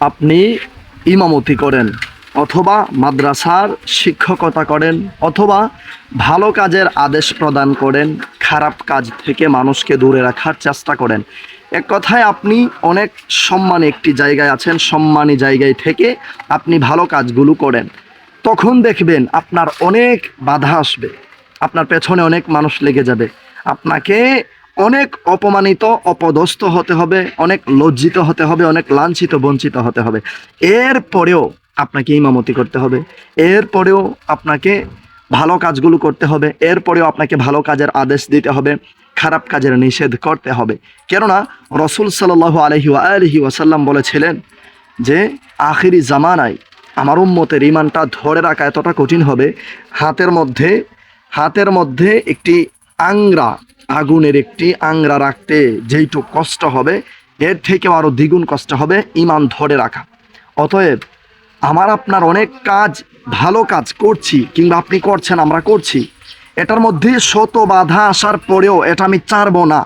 আপনি ইমামতি করেন অথবা মাদ্রাসার শিক্ষকতা করেন অথবা ভালো কাজের আদেশ প্রদান করেন, খারাপ কাজ থেকে মানুষকে দূরে রাখার চেষ্টা করেন। এক কথায় আপনি অনেক সম্মানী একটি জায়গায় আছেন, সম্মানী জায়গায় থেকে আপনি ভালো কাজগুলো করেন। তখন দেখবেন আপনার অনেক বাধা আসবে, আপনার পেছনে অনেক মানুষ লেগে যাবে, আপনাকে অনেক অপমানিত অপদস্থ হতে হবে, অনেক লজ্জিত হতে হবে, অনেক লাঞ্ছিত বঞ্চিত হতে হবে। এরপরেও আপনাকে ইমামতি করতে হবে, এরপরেও আপনাকে ভালো কাজগুলো করতে হবে, এরপরেও আপনাকে ভালো কাজের আদেশ দিতে হবে, খারাপ কাজের নিষেধ করতে হবে। কেননা রসুল সাল্লাল্লাহু আলাইহি ওয়াসাল্লাম বলেছিলেন যে আখিরি জামানায় আমার উম্মতের ঈমানটা ধরে রাখা এতটা কঠিন হবে, হাতের মধ্যে একটি আংরা, আগুনের একটি আংরা রাখতে যেইটুক কষ্ট হবে এর থেকেও আরও দ্বিগুণ কষ্ট হবে ঈমান ধরে রাখা। অতএব আমার আপনার অনেক কাজ, ভালো কাজ করছি কিংবা আপনি করছেন, আমরা করছি, এটার মধ্যে শত বাধা আসার পরেও এটা আমি ছাড়বো না।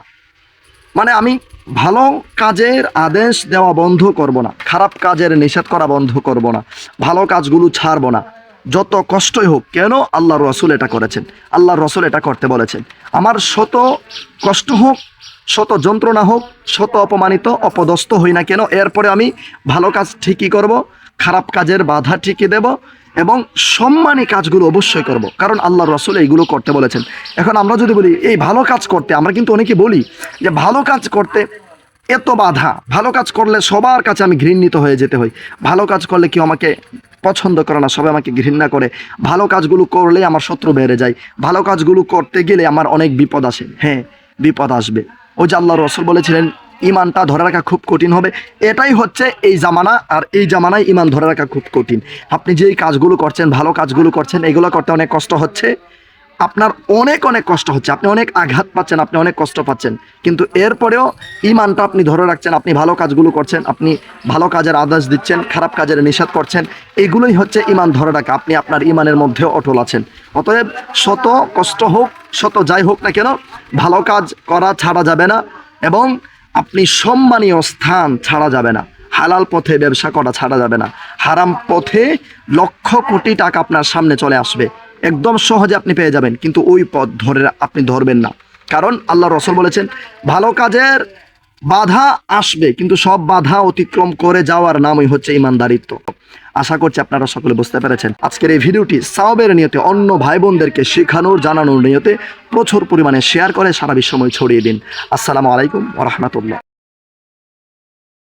মানে আমি ভালো কাজের আদেশ দেওয়া বন্ধ করব না, খারাপ কাজের নিষেধ করা বন্ধ করব না, ভালো কাজগুলো ছাড়ব না, যত কষ্টই হোক কেন। আল্লাহর রসুল এটা করেছেন, আল্লাহর রসুল এটা করতে বলেছেন। আমার শত কষ্ট হোক, শত যন্ত্রণা হোক, শত অপমানিত অপদস্থ হই না কেন, এরপরে আমি ভালো কাজ ঠিকই করব, খারাপ কাজের বাধা ঠিকই দেব এবং সম্মানী কাজগুলো অবশ্যই করব, কারণ আল্লাহর রসুল এইগুলো করতে বলেছেন। এখন আমরা যদি বলি এই ভালো কাজ করতে, আমরা কিন্তু অনেকে বলি যে ভালো কাজ করতে এত বাধা, ভালো কাজ করলে সবার কাছে আমি ঘৃণিত হয়ে যেতে হয়, ভালো কাজ করলে কেউ আমাকে পছন্দ করে না, সবাই আমাকে ঘৃণা করে, ভালো কাজগুলো করলে আমার শত্রু বেড়ে যায়, ভালো কাজগুলো করতে গেলে আমার অনেক বিপদ আসে। হ্যাঁ, বিপদ আসবে। ওই যে আল্লাহর রসুল বলেছিলেন ইমানটা ধরে রাখা খুব কঠিন হবে, এটাই হচ্ছে এই জামানা। আর এই জামানায় ইমান ধরে রাখা খুব কঠিন। আপনি যেই কাজগুলো করছেন, ভালো কাজগুলো করছেন, এগুলো করতে অনেক কষ্ট হচ্ছে, আপনার অনেক অনেক কষ্ট হচ্ছে, আপনি অনেক আঘাত পাচ্ছেন, আপনি অনেক কষ্ট পাচ্ছেন, কিন্তু এরপরেও ইমানটা আপনি ধরে রাখছেন, আপনি ভালো কাজগুলো করছেন, আপনি ভালো কাজের আদেশ দিচ্ছেন, খারাপ কাজের নিষেধ করছেন, এগুলোই হচ্ছে ইমান ধরে রাখা। আপনি আপনার ইমানের মধ্যে অটল আছেন। অতএব শত কষ্ট হোক, শত যাই হোক না কেন, ভালো কাজ করা ছাড়া যাবে না এবং আপনি সম্মানীয় স্থান ছাড়া যাবে না, হালাল পথে ব্যবসা করা ছাড়া যাবে না। হারাম পথে লক্ষ কোটি টাকা আপনার সামনে চলে আসবে, একদম সহজে আপনি পেয়ে যাবেন, কিন্তু ওই পথ ধরে আপনি ধরবেন না। কারণ আল্লাহ রসুল বলেছেন ভালো কাজের বাধা আসবে, কিন্তু সব বাধা অতিক্রম করে যাওয়ার নামই হচ্ছে ইমানদারিত্ব। আশা করছি আপনারা সকলে বুঝতে পেরেছেন। আজকের এই ভিডিওটি সাওয়াবের নিয়তে অন্য ভাই বোনদেরকে শেখানোর, জানানোর নিয়তে প্রচুর পরিমাণে শেয়ার করে সারা বিশ্বময় ছড়িয়ে দিন। আসসালামু আলাইকুম ওয়া রাহমাতুল্লাহ।